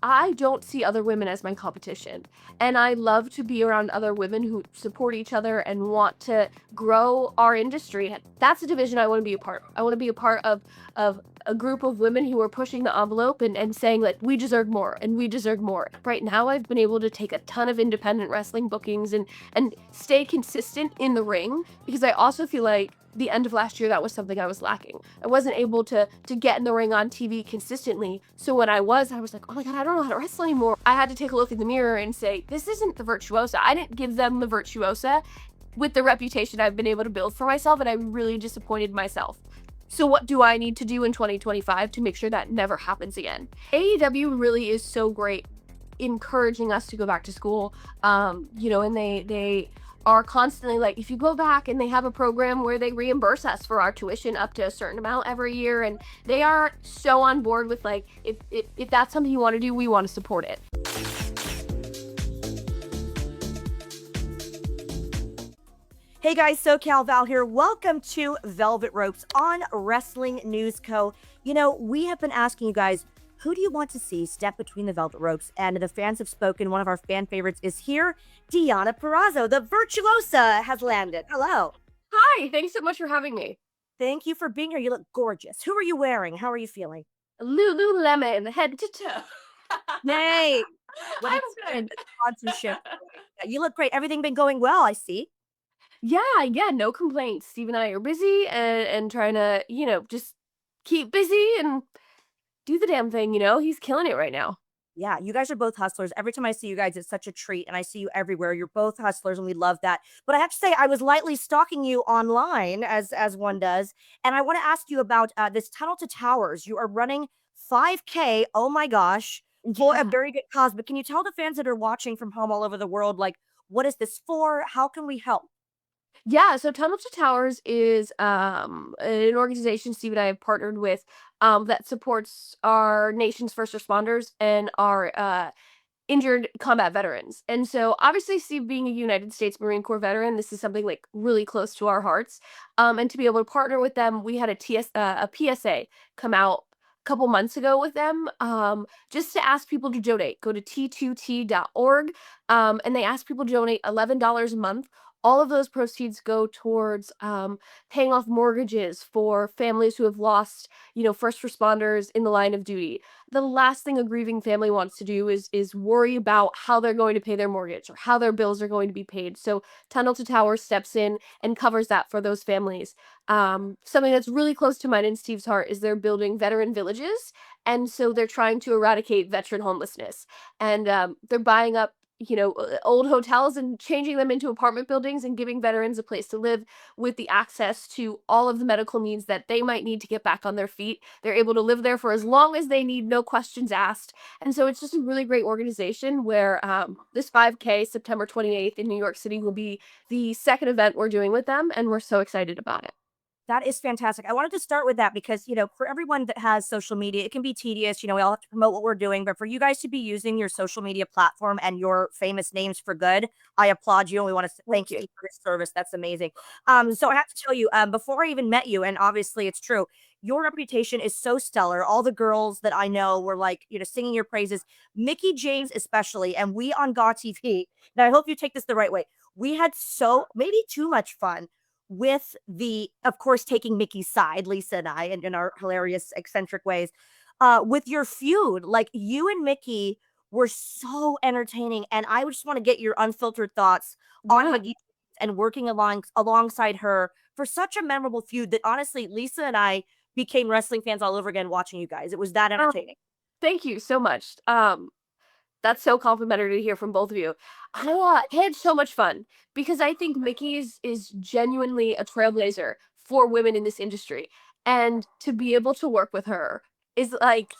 I don't see other women as my competition. And I love to be around other women who support each other and want to grow our industry. That's a division I want to be a part of. I want to be a part of a group of women who are pushing the envelope and saying that we deserve more and we deserve more. Right now I've been able to take a ton of independent wrestling bookings and stay consistent in the ring because I also feel like the end of last year that was something I was lacking. I wasn't able to get in the ring on TV consistently. So when I was like, oh my god, I don't know how to wrestle anymore. I had to take a look in the mirror and say, this isn't the Virtuosa. I didn't give them the Virtuosa with the reputation I've been able to build for myself, and I really disappointed myself. So what do I need to do in 2025 to make sure that never happens again? AEW really is so great encouraging us to go back to school. And they are constantly like, if you go back, and they have a program where they reimburse us for our tuition up to a certain amount every year, and they are so on board with like, if that's something you want to do, we want to support it. Hey guys, SoCal Val here. Welcome to Velvet Ropes on Wrestling News Co. You know, we have been asking you guys, who do you want to see step between the Velvet Ropes? And the fans have spoken. One of our fan favorites is here. Deonna Purrazzo, the Virtuosa, has landed. Hello. Hi, thanks so much for having me. Thank you for being here. You look gorgeous. Who are you wearing? How are you feeling? Lululemon, head to toe. Nay. What I'm a good. sponsorship. You look great. Everything been going well, I see. Yeah, no complaints. Steve and I are busy and trying to, just keep busy and do the damn thing, He's killing it right now. Yeah, you guys are both hustlers. Every time I see you guys, it's such a treat, and I see you everywhere. You're both hustlers, and we love that. But I have to say, I was lightly stalking you online, as one does, and I want to ask you about this Tunnel to Towers. You are running 5K. Oh my gosh, for a Yeah. very good cause. But can you tell the fans that are watching from home all over the world, like, what is this for? How can we help? Yeah, so Tunnel to Towers is an organization Steve and I have partnered with that supports our nation's first responders and our injured combat veterans. And so obviously Steve being a United States Marine Corps veteran, this is something like really close to our hearts. And to be able to partner with them, we had a PSA come out a couple months ago with them, just to ask people to donate. Go to t2t.org, and they ask people to donate $11 a month. All of those proceeds go towards paying off mortgages for families who have lost, first responders in the line of duty. The last thing a grieving family wants to do is worry about how they're going to pay their mortgage or how their bills are going to be paid. So Tunnel to Tower steps in and covers that for those families. Something that's really close to mine and Steve's heart is they're building veteran villages, and so they're trying to eradicate veteran homelessness, and they're buying up, old hotels and changing them into apartment buildings and giving veterans a place to live with the access to all of the medical needs that they might need to get back on their feet. They're able to live there for as long as they need, no questions asked. And so it's just a really great organization where this 5K, September 28th in New York City, will be the second event we're doing with them. And we're so excited about it. That is fantastic. I wanted to start with that because, for everyone that has social media, it can be tedious. We all have to promote what we're doing, but for you guys to be using your social media platform and your famous names for good, I applaud you. And we want to thank you for this service. That's amazing. So I have to tell you, before I even met you, and obviously it's true, your reputation is so stellar. All the girls that I know were like, singing your praises, Mickie James especially, and we on GAW TV. Now I hope you take this the right way. We had so maybe too much fun with of course, taking Mickey's side, Lisa and I, in our hilarious, eccentric ways, with your feud. Like, you and Mickie were so entertaining, and I just want to get your unfiltered thoughts on Yeah. Mickie and working alongside her for such a memorable feud that honestly, Lisa and I became wrestling fans all over again watching you guys. It was that Oh, entertaining. thank you so much. That's so complimentary to hear from both of you. I had so much fun because I think Mickey is genuinely a trailblazer for women in this industry. And to be able to work with her is like,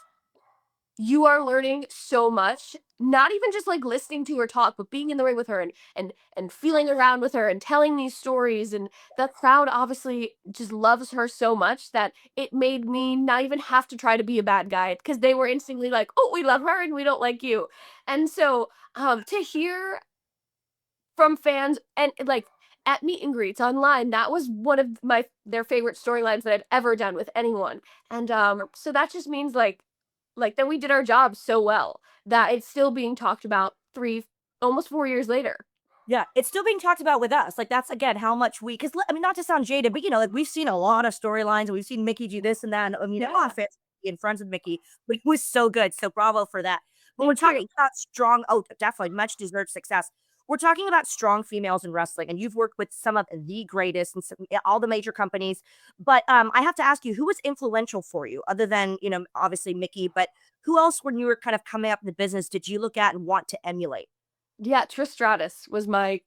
you are learning so much, not even just like listening to her talk, but being in the ring with her and feeling around with her and telling these stories. And the crowd obviously just loves her so much that it made me not even have to try to be a bad guy because they were instantly like, oh, we love her and we don't like you. And so to hear from fans and like at meet and greets online, that was one of their favorite storylines that I've ever done with anyone. And so that just means like like, that we did our job so well that it's still being talked about 3 almost 4 years later. Yeah, it's still being talked about with us. Like, that's again how much we, because I mean, not to sound jaded, but like we've seen a lot of storylines and we've seen Mickie do this and that. And I mean, no Yeah. offense in friends with Mickie, but it was so good. So bravo for that. But we're Thank you. talking about strong, oh, definitely much deserved success. We're talking about strong females in wrestling, and you've worked with some of the greatest and some, yeah, all the major companies. But I have to ask you, who was influential for you, other than obviously Mickie? But who else, when you were kind of coming up in the business, did you look at and want to emulate? Yeah, Trish Stratus was my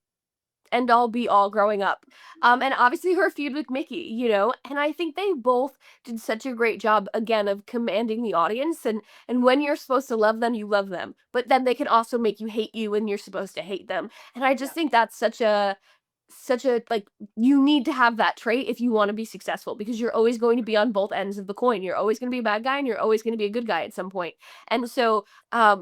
end all be all growing up. And obviously her feud with Mickey, and I think they both did such a great job again of commanding the audience, and when you're supposed to love them, you love them. But then they can also make you hate you when you're supposed to hate them. And I just think that's such a like, you need to have that trait if you want to be successful, because you're always going to be on both ends of the coin. You're always going to be a bad guy and you're always going to be a good guy at some point. And so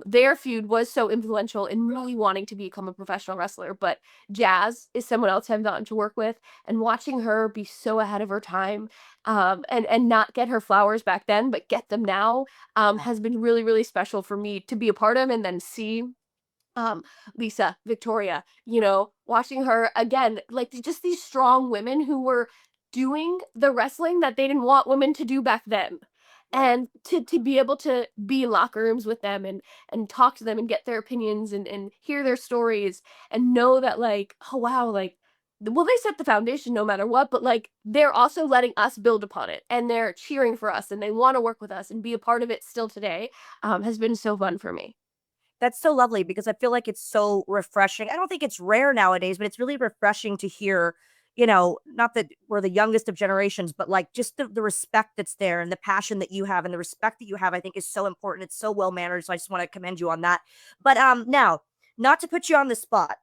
their feud was so influential in really wanting to become a professional wrestler. But Jazz is someone else I've gotten to work with, and watching her be so ahead of her time, and not get her flowers back then but get them now, has been really, really special for me to be a part of, and then see um Lisa, Victoria, watching her again, like, just these strong women who were doing the wrestling that they didn't want women to do back then. Right. And to be able to be in locker rooms with them and talk to them and get their opinions and hear their stories and know that, like, oh wow, like, well, they set the foundation no matter what, but like they're also letting us build upon it, and they're cheering for us and they want to work with us and be a part of it still today, has been so fun for me. That's so lovely because I feel like it's so refreshing. I don't think it's rare nowadays, but it's really refreshing to hear, not that we're the youngest of generations, but like just the respect that's there and the passion that you have and the respect that you have, I think is so important. It's so well mannered. So I just want to commend you on that. But now, not to put you on the spot,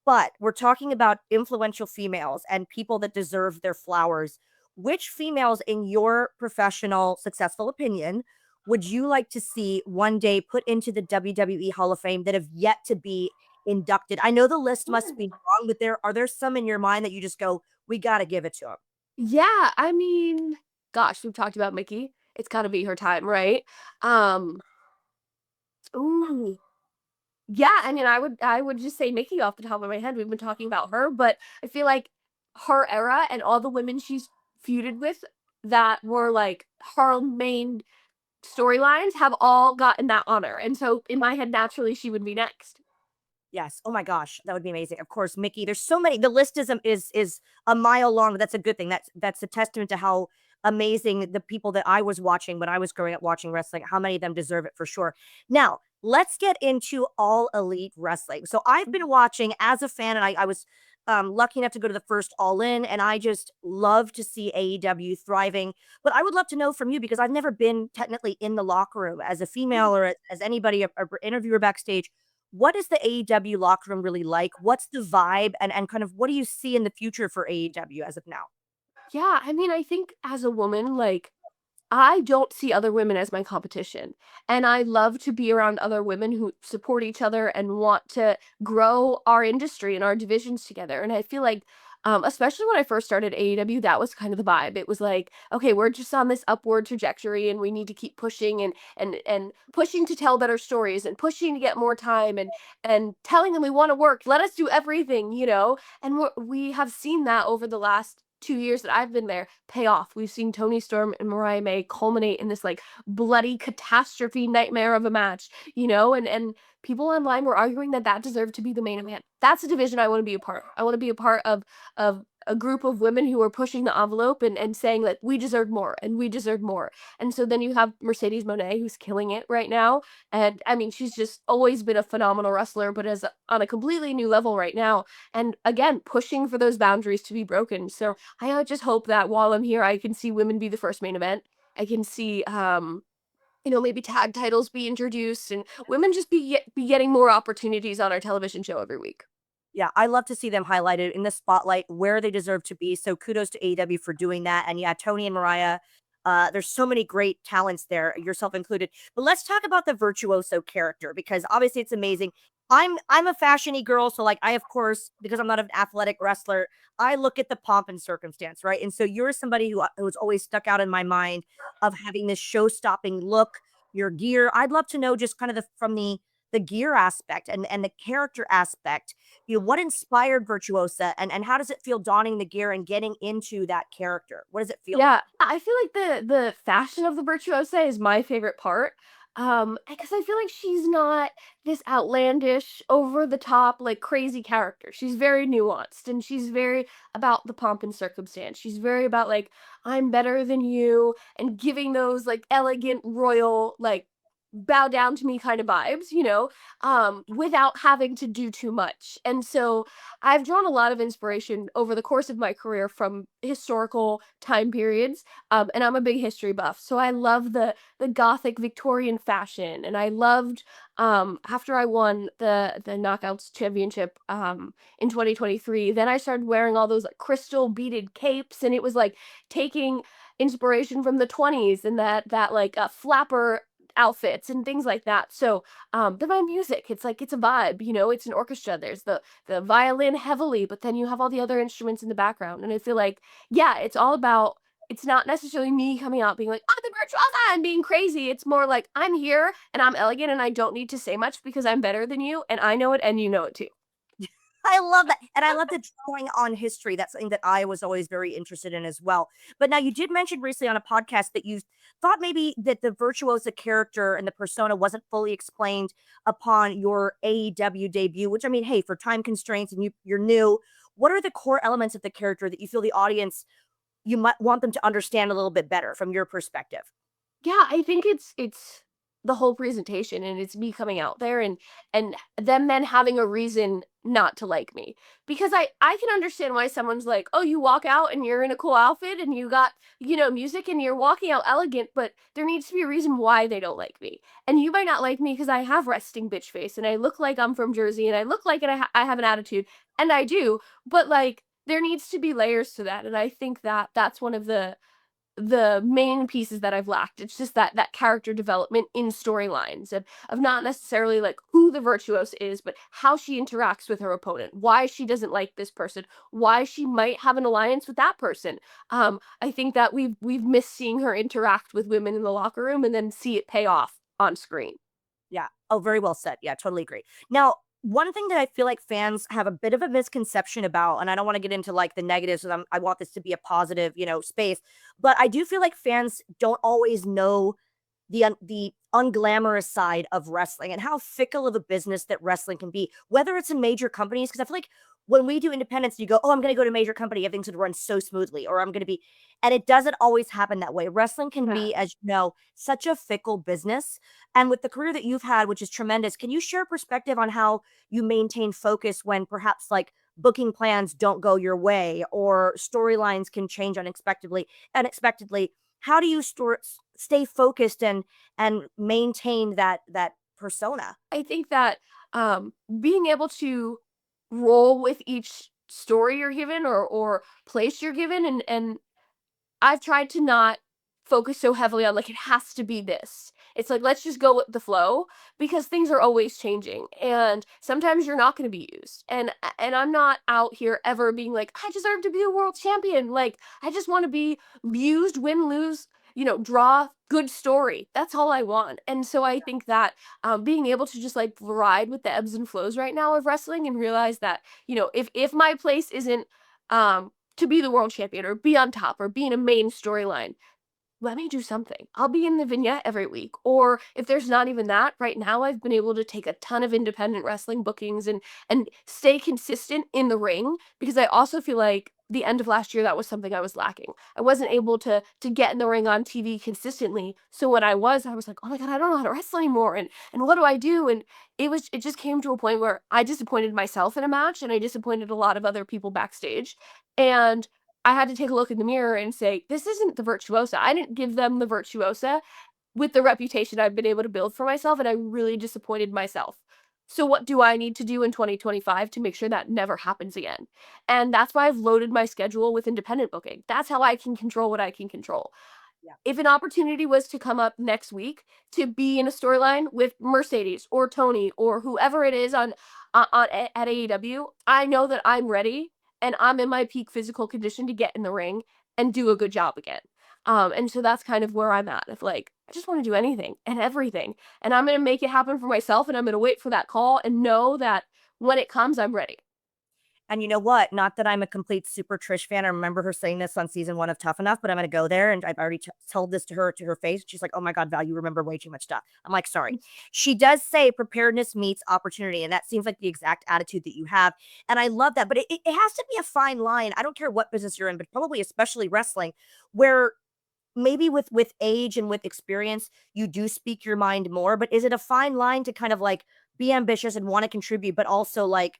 but we're talking about influential females and people that deserve their flowers. Which females, in your professional, successful opinion, would you like to see one day put into the WWE Hall of Fame that have yet to be inducted? I know the list must be long, but are there some in your mind that you just go, we got to give it to them? Yeah, I mean, gosh, we've talked about Mickey. It's gotta be her time, right? Um, ooh, yeah, I mean, I would just say Mickey off the top of my head. We've been talking about her, but I feel like her era and all the women she's feuded with that were like her main storylines have all gotten that honor. And so in my head, naturally, she would be next. Yes. Oh my gosh, that would be amazing. Of course, Mickey. There's so many. The list is a mile long. But that's a good thing. That's a testament to how amazing the people that I was watching when I was growing up watching wrestling. How many of them deserve it for sure. Now let's get into All Elite Wrestling. So I've been watching as a fan, and I was lucky enough to go to the first All In, and I just love to see AEW thriving. But I would love to know from you because I've never been technically in the locker room as a female or as anybody, a interviewer backstage. What is the AEW locker room really like? What's the vibe and kind of what do you see in the future for AEW as of now? Yeah, I mean, I think as a woman, like, I don't see other women as my competition. And I love to be around other women who support each other and want to grow our industry and our divisions together. And I feel like, especially when I first started AEW, that was kind of the vibe. It was like, okay, we're just on this upward trajectory and we need to keep pushing and pushing to tell better stories and pushing to get more time and telling them we want to work. Let us do everything. And we have seen that over the last 2 years that I've been there pay off. We've seen Tony Storm and Mariah May culminate in this like bloody catastrophe nightmare of a match, and people online were arguing that that deserved to be the main event. That's a division I want to be a part of. I want to be a part of a group of women who are pushing the envelope and saying that we deserve more and we deserve more. And so then you have Mercedes Monet who's killing it right now. And I mean, she's just always been a phenomenal wrestler, but is on a completely new level right now. And again, pushing for those boundaries to be broken. So I just hope that while I'm here, I can see women be the first main event. I can see, maybe tag titles be introduced and women just be getting more opportunities on our television show every week. Yeah, I love to see them highlighted in the spotlight where they deserve to be. So kudos to AEW for doing that. And yeah, Tony and Mariah, there's so many great talents there, yourself included. But let's talk about the Virtuoso character because obviously it's amazing. I'm a fashiony girl, so like I of course because I'm not an athletic wrestler, I look at the pomp and circumstance, right? And so you're somebody who's always stuck out in my mind of having this show stopping look. your gear. I'd love to know just kind of from the gear aspect and the character aspect. What inspired Virtuosa, and how does it feel donning the gear and getting into that character? What does it feel like? Yeah, I feel like the fashion of the Virtuosa is my favorite part. Because I feel like she's not this outlandish, over the top, like crazy character. She's very nuanced and she's very about the pomp and circumstance. She's very about like I'm better than you and giving those like elegant royal like bow down to me kind of vibes, without having to do too much. And so I've drawn a lot of inspiration over the course of my career from historical time periods. And I'm a big history buff. So I love the gothic Victorian fashion. And I loved after I won the knockouts championship in 2023, then I started wearing all those like crystal beaded capes, and it was like taking inspiration from the 20s and that like flapper outfits and things like that. So then my music, it's like it's a vibe, it's an orchestra. There's the violin heavily, but then you have all the other instruments in the background. And I feel like, yeah, it's all about it's not necessarily me coming out being like, I'm the virtuosa and being crazy. It's more like I'm here and I'm elegant and I don't need to say much because I'm better than you and I know it and you know it too. I love that. And I love the drawing on history. That's something that I was always very interested in as well. But now you did mention recently on a podcast that you thought maybe that the virtuosa character and the persona wasn't fully explained upon your AEW debut, which I mean, hey, for time constraints and you're new, what are the core elements of the character that you feel the audience you might want them to understand a little bit better from your perspective? Yeah, I think it's the whole presentation and it's me coming out there and them then having a reason not to like me. Because I can understand why someone's like, "Oh, you walk out and you're in a cool outfit and you got, music and you're walking out elegant," but there needs to be a reason why they don't like me. And you might not like me because I have resting bitch face and I look like I'm from Jersey and I look like I have an attitude, and I do, but like there needs to be layers to that. And I think that that's one of the main pieces that I've lacked. It's just that character development in storylines of not necessarily like who the virtuoso is, but how she interacts with her opponent, why she doesn't like this person, why she might have an alliance with that person. I think that we've missed seeing her interact with women in the locker room and then see it pay off on screen. Yeah. Oh, very well said. Yeah, totally agree. Now, one thing that I feel like fans have a bit of a misconception about, and I don't want to get into like the negatives, and I want this to be a positive, space, but I do feel like fans don't always know the unglamorous side of wrestling and how fickle of a business that wrestling can be, whether it's in major companies. Because I feel like when we do independence, you go, "Oh, I'm going to go to a major company, everything's going to run so smoothly," or "I'm going to be," and it doesn't always happen that way. Wrestling can Yeah. be, as you know, such a fickle business. And with the career that you've had, which is tremendous, can you share perspective on how you maintain focus when perhaps like booking plans don't go your way or storylines can change unexpectedly? How do you stay focused and maintain that persona? I think that being able to roll with each story you're given or place you're given and I've tried to not focus so heavily on like it has to be this. It's like let's just go with the flow because things are always changing and sometimes you're not going to be used. And I'm not out here ever being like I deserve to be a world champion. Like I just want to be used, win, lose, draw, good story. That's all I want. And so I think that being able to just like ride with the ebbs and flows right now of wrestling and realize that, if my place isn't to be the world champion or be on top or be in a main storyline, let me do something. I'll be in the vignette every week. Or if there's not even that, right now I've been able to take a ton of independent wrestling bookings and stay consistent in the ring because I also feel like the end of last year that was something I was lacking. I wasn't able to get in the ring on TV consistently. So when I was like, "Oh my god, I don't know how to wrestle anymore and what do I do?" And it just came to a point where I disappointed myself in a match and I disappointed a lot of other people backstage. And I had to take a look in the mirror and say, "This isn't the virtuosa. I didn't give them the virtuosa with the reputation I've been able to build for myself, and I really disappointed myself. So what do I need to do in 2025 to make sure that never happens again?" And that's why I've loaded my schedule with independent booking. That's how I can control what I can control. Yeah. If an opportunity was to come up next week to be in a storyline with Mercedes or Tony or whoever it is at AEW, I know that I'm ready and I'm in my peak physical condition to get in the ring and do a good job again. And so that's kind of where I'm at. If like I just want to do anything and everything, and I'm gonna make it happen for myself, and I'm gonna wait for that call and know that when it comes, I'm ready. And you know what? Not that I'm a complete super Trish fan. I remember her saying this on season 1 of Tough Enough, but I'm gonna go there, and I've already told this to her face. She's like, "Oh my god, Val, you remember way too much stuff." I'm like, "Sorry." She does say preparedness meets opportunity, and that seems like the exact attitude that you have, and I love that. But it has to be a fine line. I don't care what business you're in, but probably especially wrestling, where maybe with age and with experience, you do speak your mind more. But is it a fine line to kind of like be ambitious and want to contribute, but also like,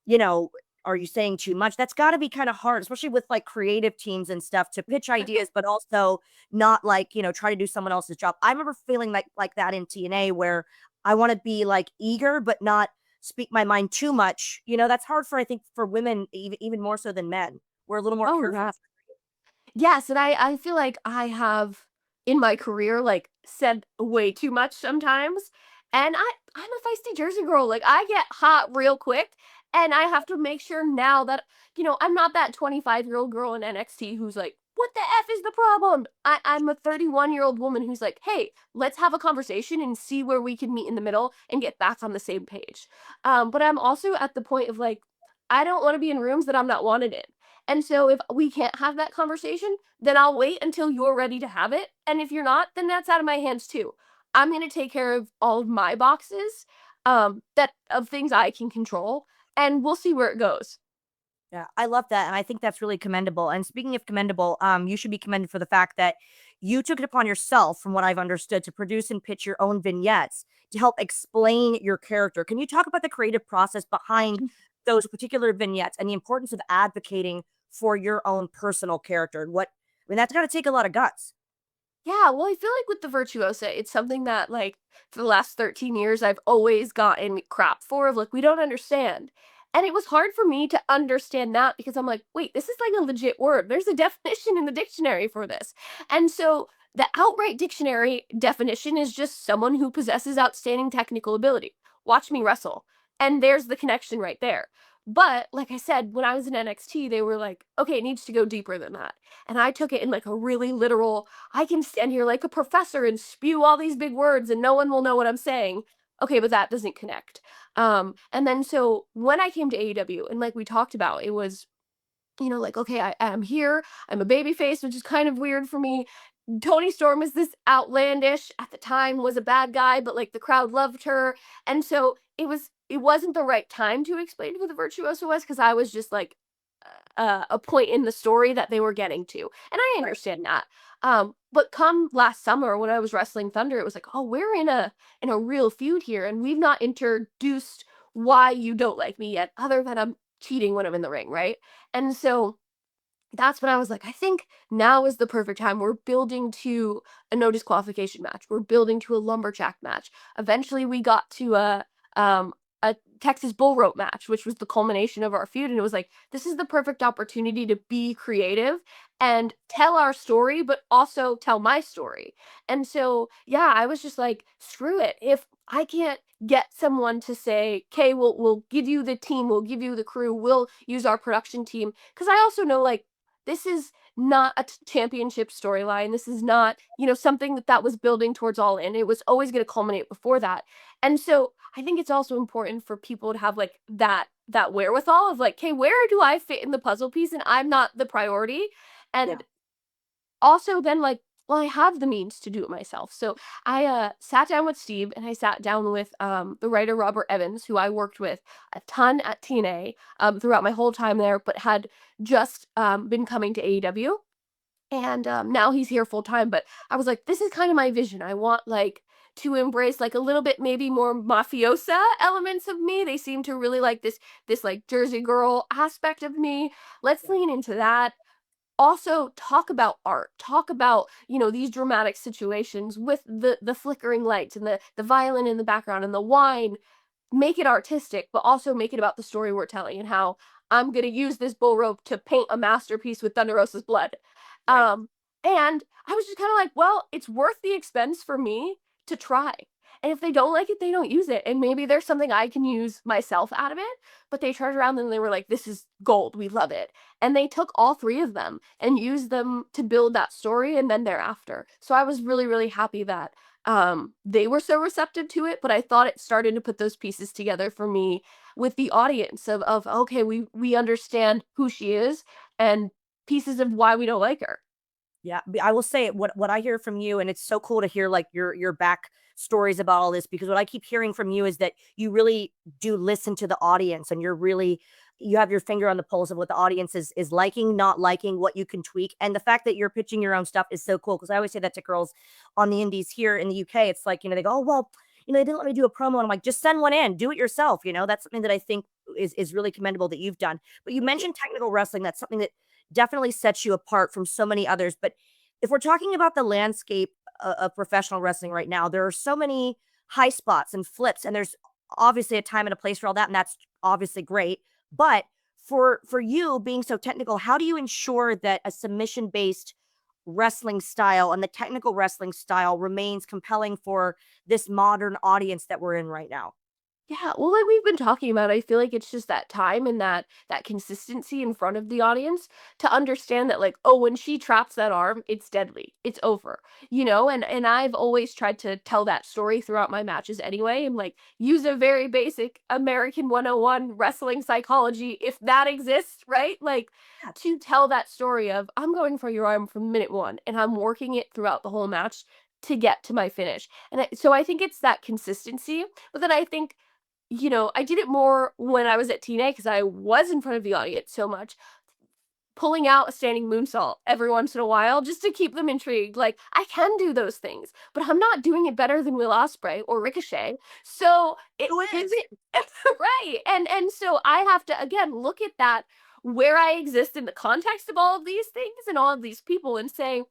you know, are you saying too much? That's gotta be kinda hard, especially with, like, creative teams and stuff to pitch ideas, but also not, like, try to do someone else's job. I remember feeling like that in TNA where I wanna be, like, eager, but not speak my mind too much. That's hard for, I think, for women even more so than men. We're a little more Oh careful. yeah. Yes, and I feel like I have in my career like said way too much sometimes. And I'm a feisty Jersey girl. Like I get hot real quick and I have to make sure now that I'm not that 25-year-old girl in NXT who's like, "What the F is the problem?" I'm a 31-year-old woman who's like, "Hey, let's have a conversation and see where we can meet in the middle and get back on the same page." But I'm also at the point of like I don't want to be in rooms that I'm not wanted in. And so if we can't have that conversation, then I'll wait until you're ready to have it. And if you're not, then that's out of my hands too. I'm going to take care of all of my boxes that of things I can control and we'll see where it goes. Yeah, I love that, and I think that's really commendable. And speaking of commendable, you should be commended for the fact that you took it upon yourself, from what I've understood, to produce and pitch your own vignettes to help explain your character. Can you talk about the creative process behind those particular vignettes and the importance of advocating for your own personal character? I mean, that's got to take a lot of guts. Yeah, well, I feel like with the Virtuosa, it's something that, like, for the last 13 years, I've always gotten crap for, of like, we don't understand. And it was hard for me to understand that because I'm like, wait, this is like a legit word. There's a definition in the dictionary for this. And so the outright dictionary definition is just someone who possesses outstanding technical ability. Watch me wrestle. And there's the connection right there. But like I said, when I was in NXT, they were like, okay, it needs to go deeper than that. And I took it in like a really literal, I can stand here like a professor and spew all these big words and no one will know what I'm saying. Okay, but that doesn't connect. And then so when I came to AEW and like we talked about, it was, like, okay, I'm here. I'm a baby face, which is kind of weird for me. Tony Storm is this outlandish at the time was a bad guy, but like the crowd loved her. And so it wasn't the right time to explain who the Virtuoso was because I was just like a point in the story that they were getting to. And I Right. understand that. But come last summer when I was wrestling Thunder, it was like, oh, we're in a real feud here, and we've not introduced why you don't like me yet, other than I'm cheating when I'm in the ring, right? And so that's when I was like, I think now is the perfect time. We're building to a no disqualification match. We're building to a lumberjack match. Eventually, we got to a Texas bull rope match, which was the culmination of our feud. And it was like, this is the perfect opportunity to be creative and tell our story, but also tell my story. And so, yeah, I was just like, screw it. If I can't get someone to say, okay, we'll give you the team, we'll give you the crew, we'll use our production team. Because I also know like this is not a championship storyline. This is not, something that was building towards All In. It was always going to culminate before that. And so I think it's also important for people to have like that wherewithal of like, hey, where do I fit in the puzzle piece? And I'm not the priority. Yeah. And also then like, well, I have the means to do it myself. So I sat down with Steve and I sat down with the writer Robert Evans, who I worked with a ton at TNA throughout my whole time there, but had just been coming to AEW. And now he's here full time. But I was like, this is kind of my vision. I want like to embrace like a little bit maybe more mafiosa elements of me. They seem to really like this like Jersey girl aspect of me. Let's Yeah. lean into that. Also talk about art, talk about these dramatic situations with the flickering lights and the violin in the background and the wine. Make it artistic but also make it about the story we're telling and how I'm going to use this bull rope to paint a masterpiece with Thunder Rosa's blood. Right. um and I was just kind of like, well, it's worth the expense for me to try. And if they don't like it, they don't use it. And maybe there's something I can use myself out of it. But they turned around and they were like, this is gold. We love it. And they took all three of them and used them to build that story and then thereafter. So I was really, really happy that they were so receptive to it, but I thought it started to put those pieces together for me with the audience of okay, we understand who she is and pieces of why we don't like her. Yeah, I will say what I hear from you, and it's so cool to hear like your back stories about all this, because what I keep hearing from you is that you really do listen to the audience, and you have your finger on the pulse of what the audience is liking, not liking, what you can tweak. And the fact that you're pitching your own stuff is so cool, because I always say that to girls on the indies here in the UK. It's like, they go, oh well, they didn't let me do a promo. And I'm like, just send one in, do it yourself. That's something that I think is really commendable that you've done. But you mentioned technical wrestling. That's something that definitely sets you apart from so many others. But if we're talking about the landscape of professional wrestling right now, there are so many high spots and flips, and there's obviously a time and a place for all that, and that's obviously great. But for you being so technical, how do you ensure that a submission based wrestling style and the technical wrestling style remains compelling for this modern audience that we're in right now? Yeah, well, like we've been talking about, I feel like it's just that time and that consistency in front of the audience to understand that like, oh, when she traps that arm, it's deadly. It's over. And I've always tried to tell that story throughout my matches anyway, and like use a very basic American 101 wrestling psychology if that exists, right? Like to tell that story of I'm going for your arm from minute 1 and I'm working it throughout the whole match to get to my finish. So I think it's that consistency, but then I think I did it more when I was at TNA because I was in front of the audience so much, pulling out a standing moonsault every once in a while just to keep them intrigued. Like, I can do those things, but I'm not doing it better than Will Ospreay or Ricochet. So it Who is? isn't right. And so I have to again look at that where I exist in the context of all of these things and all of these people and say,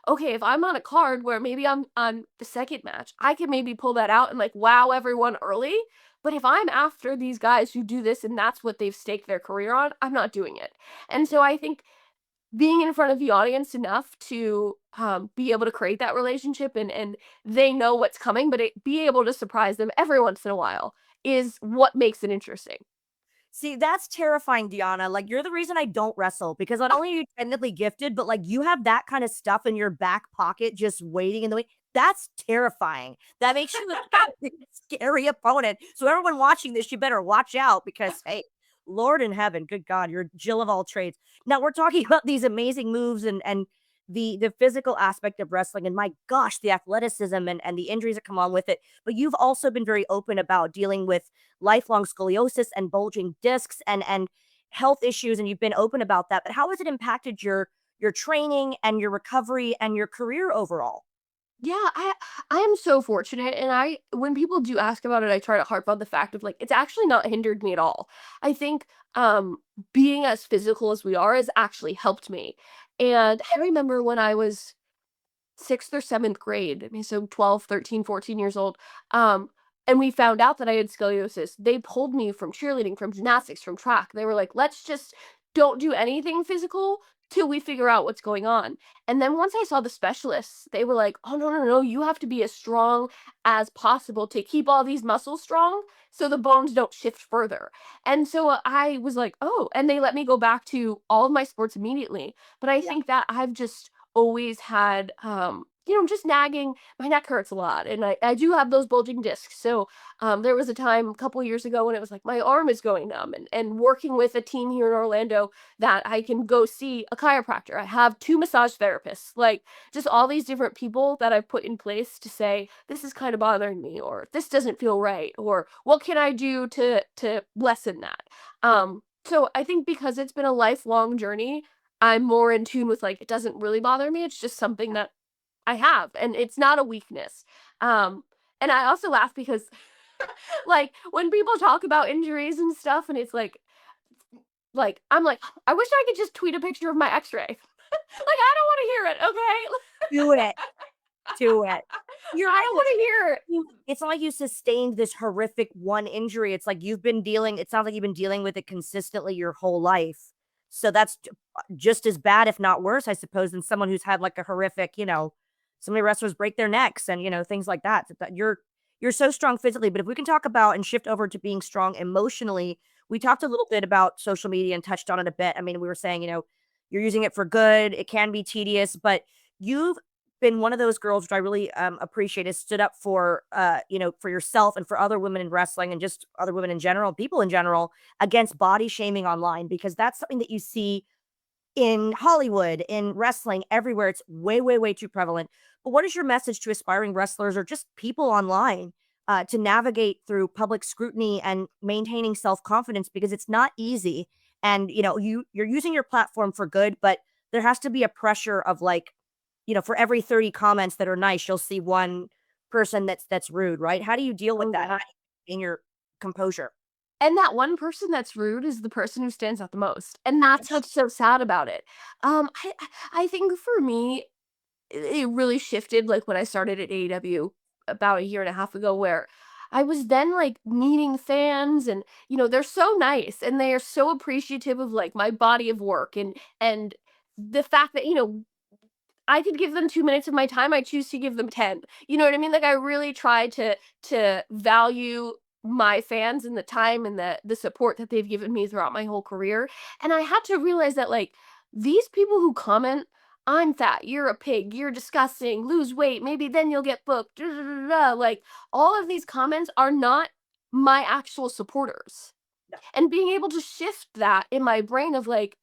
okay, if I'm on a card where maybe I'm on the second match, I can maybe pull that out and like wow everyone early. But if I'm after these guys who do this and that's what they've staked their career on, I'm not doing it. And so I think being in front of the audience enough to be able to create that relationship and they know what's coming, but be able to surprise them every once in a while is what makes it interesting. See, that's terrifying, Deonna. Like, you're the reason I don't wrestle, because not only are you technically gifted, but like you have that kind of stuff in your back pocket just waiting in the way. That's terrifying. That makes you a scary opponent. So everyone watching this, you better watch out, because hey, Lord in heaven, good God, you're Jill of all trades. Now we're talking about these amazing moves and the physical aspect of wrestling, and my gosh, the athleticism and the injuries that come on with it. But you've also been very open about dealing with lifelong scoliosis and bulging discs and health issues, and you've been open about that. But how has it impacted your training and your recovery and your career overall? Yeah, I am so fortunate, and I when people do ask about it, I try to harp on the fact of like it's actually not hindered me at all. I think being as physical as we are has actually helped me. And I remember when I was 6th or 7th grade, I mean, so 12, 13, 14 years old, and we found out that I had scoliosis. They pulled me from cheerleading, from gymnastics, from track. They were like, "Let's just don't do anything physical till we figure out what's going on." And then once I saw the specialists, they were like, "Oh, no, no, no, you have to be as strong as possible to keep all these muscles strong so the bones don't shift further." And so I was like, "Oh," and they let me go back to all of my sports immediately. But I Yeah. think that I've just always had just nagging. My neck hurts a lot and I do have those bulging discs. So there was a time a couple years ago when it was like my arm is going numb and working with a team here in Orlando that I can go see a chiropractor. I have 2 massage therapists, like just all these different people that I've put in place to say this is kind of bothering me or this doesn't feel right or what can I do to lessen that. So I think because it's been a lifelong journey, I'm more in tune with, like, it doesn't really bother me, it's just something that I have, and it's not a weakness. And I also laugh because, like, when people talk about injuries and stuff, and it's I'm like, "I wish I could just tweet a picture of my X-ray." Like, I don't wanna hear it, okay? Do it. Do it. You're I right. don't wanna hear it. It's not like you sustained this horrific one injury. It's like it sounds like you've been dealing with it consistently your whole life. So that's just as bad, if not worse, I suppose, than someone who's had like a horrific, so many wrestlers break their necks and, things like that. So that you're so strong physically, but if we can talk about and shift over to being strong emotionally, we talked a little bit about social media and touched on it a bit. I mean, we were saying, you're using it for good. It can be tedious, but you've been one of those girls, which I really appreciate, has stood up for, for yourself and for other women in wrestling and just other women in general, people in general, against body shaming online, because that's something that you see in Hollywood, in wrestling, everywhere. It's way, way, way too prevalent. But what is your message to aspiring wrestlers or just people online to navigate through public scrutiny and maintaining self confidence? Because it's not easy, and you're using your platform for good, but there has to be a pressure of like, for every 30 comments that are nice, you'll see one person that's rude, right? How do you deal with Oh, that? How yeah. do you maintain your composure? And that one person that's rude is the person who stands out the most, and that's what's so sad about it. I think for me, it really shifted, like, when I started at AEW about a year and a half ago, where I was then, like, meeting fans and, they're so nice, and they are so appreciative of, like, my body of work and the fact that, I could give them 2 minutes of my time, I choose to give them 10. You know what I mean? Like, I really try to value my fans and the time and the support that they've given me throughout my whole career, and I had to realize that, like, these people who comment, "I'm fat, you're a pig, you're disgusting, lose weight, maybe then you'll get booked, da, da, da, da," like, all of these comments are not my actual supporters, and being able to shift that in my brain of, like,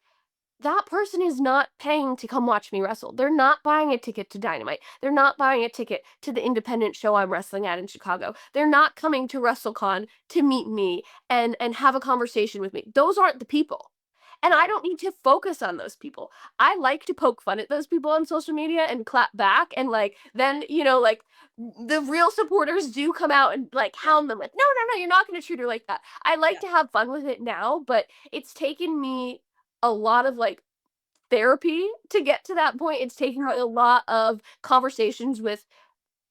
that person is not paying to come watch me wrestle. They're not buying a ticket to Dynamite. They're not buying a ticket to the independent show I'm wrestling at in Chicago. They're not coming to WrestleCon to meet me and have a conversation with me. Those aren't the people. And I don't need to focus on those people. I like to poke fun at those people on social media and clap back and like then, like the real supporters do come out and like hound them like, no, no, no, you're not gonna treat her like that. I like to have fun with it now, but it's taken me a lot of, like, therapy to get to that point. It's taken me a lot of conversations with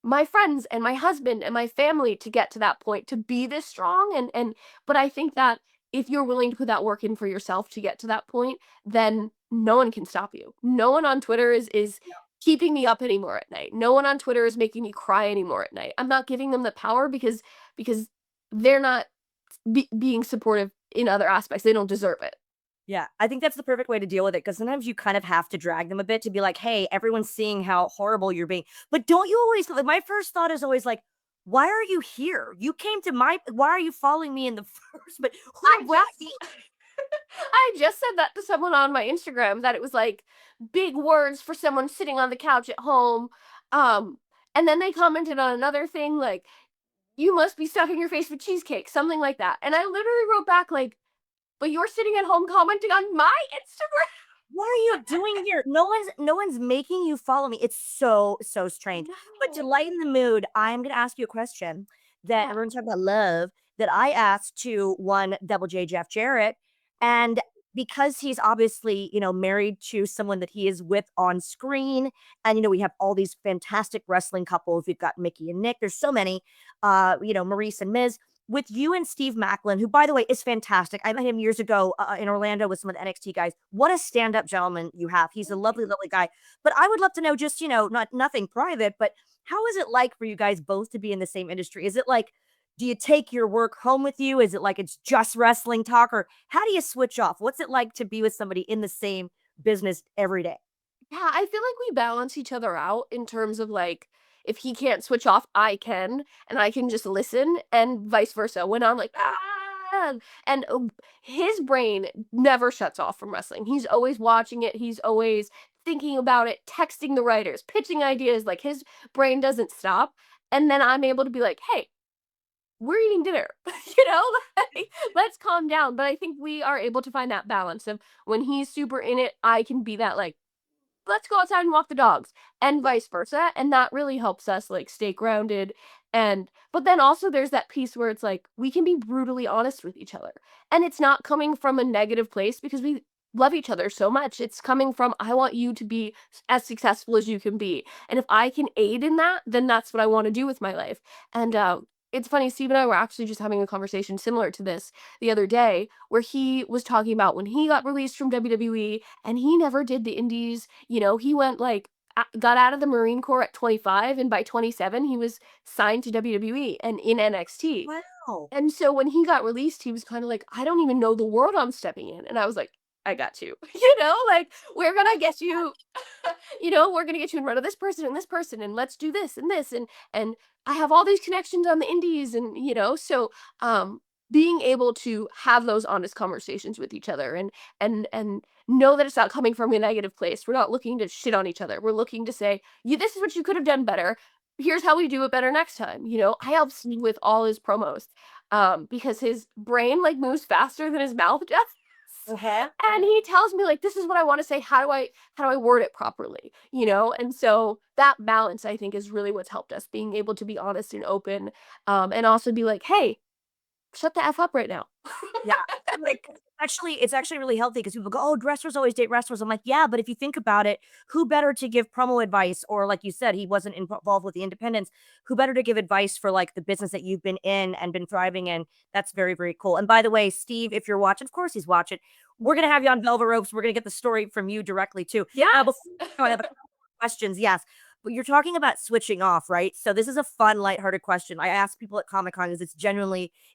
my friends and my husband and my family to get to that point, to be this strong, and but I think that if you're willing to put that work in for yourself to get to that point, then no one can stop you. No one on Twitter is keeping me up anymore at night. No one on Twitter is making me cry anymore at night. I'm not giving them the power because they're not being supportive in other aspects. They don't deserve it. Yeah, I think that's the perfect way to deal with it, because sometimes you kind of have to drag them a bit to be like, "Hey, everyone's seeing how horrible you're being." But don't you always like, my first thought is always like, "Why are you here? You came to my why are you following me in the first?" But I who what? just I just said that to someone on my Instagram that it was like big words for someone sitting on the couch at home. Um, and then they commented on another thing like, you must be stuffing your face with cheesecake, something like that. And I literally wrote back like, but you're sitting at home commenting on my Instagram. What are you doing here? No one's making you follow me. It's so, so strange. But to No. lighten the mood, I'm gonna ask you a question that Yeah. we're gonna talk about love that I asked to one Double J Jeff Jarrett. And because he's obviously, married to someone that he is with on screen, and we have all these fantastic wrestling couples. We've got Mickey and Nick. There's so many, Maurice and Miz with you and Steve Maclin, who, by the way, is fantastic. I met him years ago in Orlando with some of the NXT guys. What a stand-up gentleman you have. He's a Thank lovely, you. lovely guy. But I would love to know, just, not nothing private, but how is it like for you guys both to be in the same industry? Is it like, do you take your work home with you? Is it like it's just wrestling talk? Or how do you switch off? What's it like to be with somebody in the same business every day? Yeah, I feel like we balance each other out in terms of like if he can't switch off, I can, and I can just listen, and vice versa. When I'm like, ah, and his brain never shuts off from wrestling. He's always watching it. He's always thinking about it, texting the writers, pitching ideas. Like his brain doesn't stop. And then I'm able to be like, hey, we're eating dinner, like, let's calm down. But I think we are able to find that balance of when he's super in it, I can be that like let's go outside and walk the dogs and vice versa, and that really helps us like stay grounded. And but then also there's that piece where it's like we can be brutally honest with each other, and it's not coming from a negative place because we love each other so much. It's coming from I want you to be as successful as you can be, and if I can aid in that, then that's what I want to do with my life. And it's funny, Steve and I were actually just having a conversation similar to this the other day where he was talking about when he got released from WWE and he never did the indies. He went like got out of the Marine Corps at 25, and by 27, he was signed to WWE and in NXT. Wow. And so when he got released, he was kinda like, "I don't even know the world I'm stepping in." And I was like, "I got you." Like, "We're gonna get you we're gonna get you in front of this person, and let's do this, and I have all these connections on the indies," so, being able to have those honest conversations with each other and know that it's not coming from a negative place. We're not looking to shit on each other. We're looking to say, "You This is what you could have done better. Here's how we do it better next time." I help Steve with all his promos, because his brain, like, moves faster than his mouth does. Okay. And he tells me, like, "This is what I wanna say. How do I word it properly?" And so that balance, I think, is really what's helped us, being able to be honest and open, and also be like, "Hey, shut the F up right now." Yeah, like, it's actually really healthy because people go, "Oh, wrestlers always date wrestlers." I'm like, "Yeah, but if you think about it, who better to give promo advice?" Or like you said, he wasn't involved with the independents. Who better to give advice for, like, the business that you've been in and been thriving in? That's very, very cool. And by the way, Steve, if you're watching, of course he's watching. We're gonna have you on Velvet Ropes. We're gonna get the story from you directly too. Before Yes. I have a couple questions. Yes. But you're talking about switching off, right? So this is a fun, lighthearted question. I ask people at Comic Con because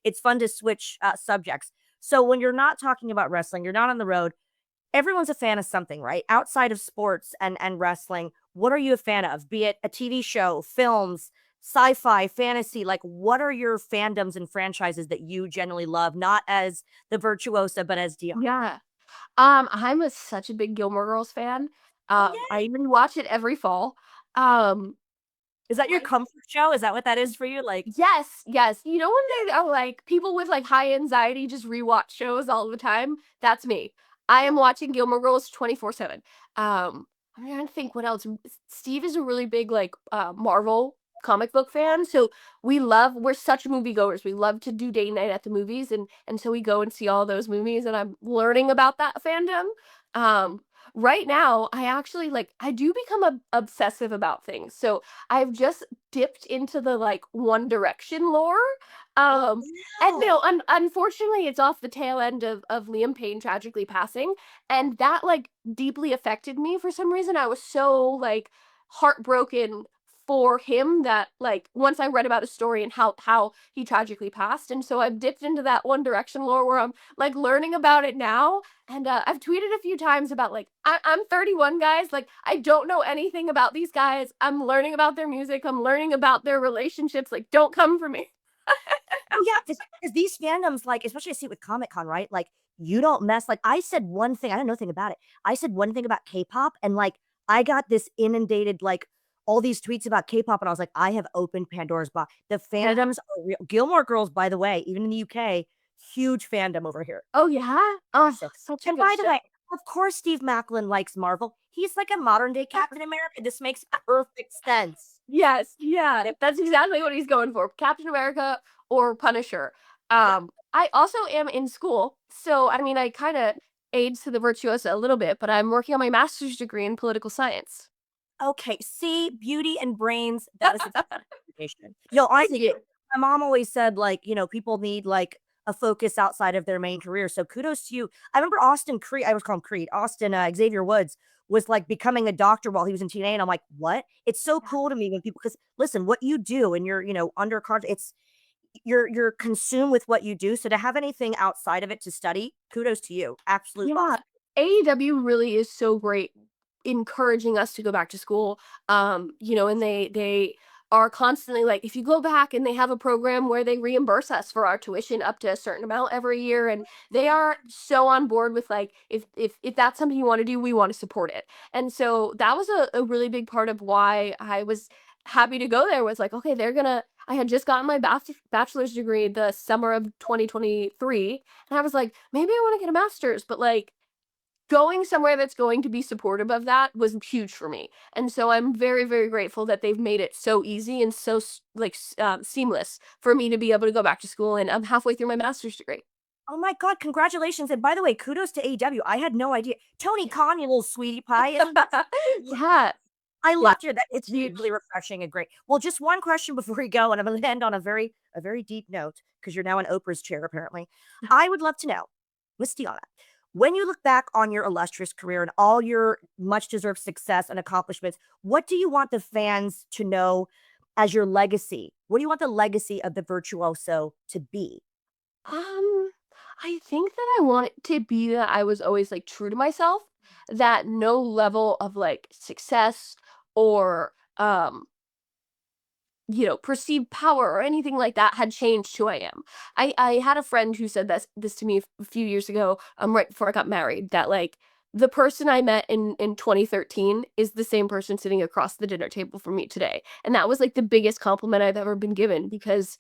it's fun to switch subjects. So when you're not talking about wrestling, you're not on the road, everyone's a fan of something, right? Outside of sports and wrestling, what are you a fan of? Be it a TV show, films, sci-fi, fantasy, like what are your fandoms and franchises that you generally love, not as the Virtuosa, but as Dion? Yeah. I'm such a big Gilmore Girls fan. Oh I yeah. even watch it every fall. Um, Is that your right comfort show? Is that what that is for you? Like, Yes, yes. When they are like people with like high anxiety just rewatch shows all the time? That's me. I am watching Gilmore Girls 24/7. I'm trying to think what else. Steve is a really big like Marvel comic book fan, so we're such moviegoers. We love to do date night at the movies, and so we go and see all those movies, and I'm learning about that fandom. Um right now, I do become obsessive about things. So I've just dipped into the, like, One Direction lore, um, and no. no, unfortunately, it's off the tail end of Liam Payne tragically passing, and that, like, deeply affected me for some reason. I was so, like, heartbroken for him that, like, once I read about his story and how he tragically passed, and so I've dipped into that One Direction lore where I'm, like, learning about it now, and, I've tweeted a few times about, like, I'm 31, guys, like, I don't know anything about these guys. I'm learning about their music, I'm learning about their relationships, like, don't come for me. Oh, yeah, because these fandoms, like, especially I see it with Comic Con, right? Like, you don't mess like, I said one thing, I don't know nothing about it. I said one thing about K-pop, and, like, I got this inundated, like, all these tweets about K-pop, and I was like, "I have opened Pandora's box." The Yeah. fandoms are real. Gilmore Girls, by the way, even in the UK, huge fandom over here. Oh, yeah? Oh, Massive. such a And good by the show. way, of course, Steve Maclin likes Marvel. He's like a modern day Captain America. This makes perfect sense. Yes, yeah, that's exactly what he's going for, Captain America or Punisher. Yeah. I also am in school, so, I mean, I kinda aids to the Virtuosa a little bit, but I'm working on my master's degree in political science. Okay, see, beauty and brains, that is education. Thank Honestly, you. my mom always said, like, people need, like, a focus outside of their main career, so kudos to you. I remember Austin Creed I was calling him Creed, Austin, Xavier Woods was, like, becoming a doctor while he was in TNA, and I'm like, "What?" It's so cool to me when people because listen, what you do and you're, under it's you're consumed with what you do, so to have anything outside of it to study, kudos to you. Absolute Yeah. awesome. AEW really is so great encouraging us to go back to school. And they are constantly like, if you go back and they have a program where they reimburse us for our tuition up to a certain amount every year. And they are so on board with like, if that's something you want to do, we want to support it. And so that was a really big part of why I was happy to go there was like, okay, I had just gotten my bachelor's degree the summer of 2023. And I was like, maybe I want to get a master's, but like going somewhere that's going to be supportive of that was huge for me. And so I'm very, very grateful that they've made it so easy and so seamless for me to be able to go back to school. And I'm halfway through my master's degree. Oh my god, congratulations, and by the way, kudos to AEW. I had no idea. Tony Khan, you little sweetie pie, isn't Yeah. I Yeah. loved your that it's really Huge. refreshing and great. Well, just one question before we go, and I'm gonna end on a very deep note because you're now in Oprah's chair, apparently. I would love to know, Miss Deonna, When you look back on your illustrious career and all your much deserved success and accomplishments, what do you want the fans to know as your legacy? What do you want the legacy of the Virtuoso to be? Um, I think that I want it to be that I was always, like, true to myself, that no level of, like, success or, perceived power or anything like that had changed who I am. I had a friend who said this to me a few years ago, right before I got married, that, like, the person I met in 2013 is the same person sitting across the dinner table from me today, and that was, like, the biggest compliment I've ever been given because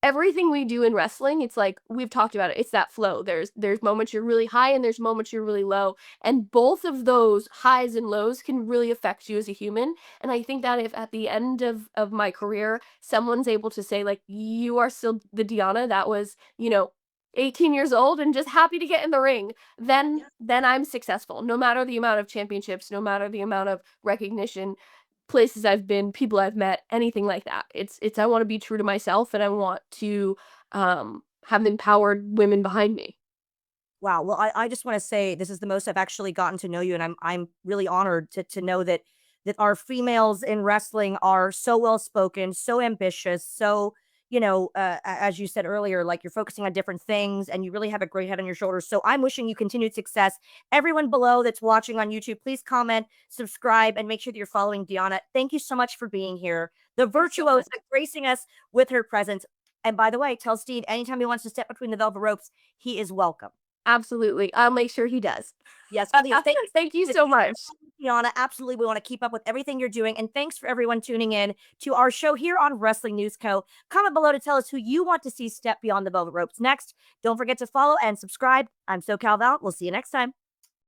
everything we do in wrestling, it's like we've talked about it, it's that flow. There's moments you're really high and there's moments you're really low, and both of those highs and lows can really affect you as a human, and I think that if at the end of my career, someone's able to say, like, "You are still the Deonna that was, 18 years old and just happy to get in the ring," then I'm successful, no matter the amount of championships, no matter the amount of recognition, places I've been, people I've met, anything like that. It's I wanna be true to myself, and I want to, have empowered women behind me. Wow. Well, I just want to say this is the most I've actually gotten to know you, and I'm really honored to know that our females in wrestling are so well spoken, so ambitious, so as you said earlier, like you're focusing on different things, and you really have a great head on your shoulders. So I'm wishing you continued success. Everyone below that's watching on YouTube, please comment, subscribe, and make sure that you're following Deonna. Thank you so much for being here. The Thanks so much. virtuosa gracing us with her presence. And by the way, tell Steve anytime he wants to step between the velvet ropes, he is welcome. Absolutely, I'll make sure he does. Yes, please. Thank Thank you you, so much. Tiana. Absolutely. We want to keep up with everything you're doing. And thanks for everyone tuning in to our show here on Wrestling News Co. Comment below to tell us who you want to see step beyond the velvet ropes next. Don't forget to follow and subscribe. I'm SoCal Val. We'll see you next time.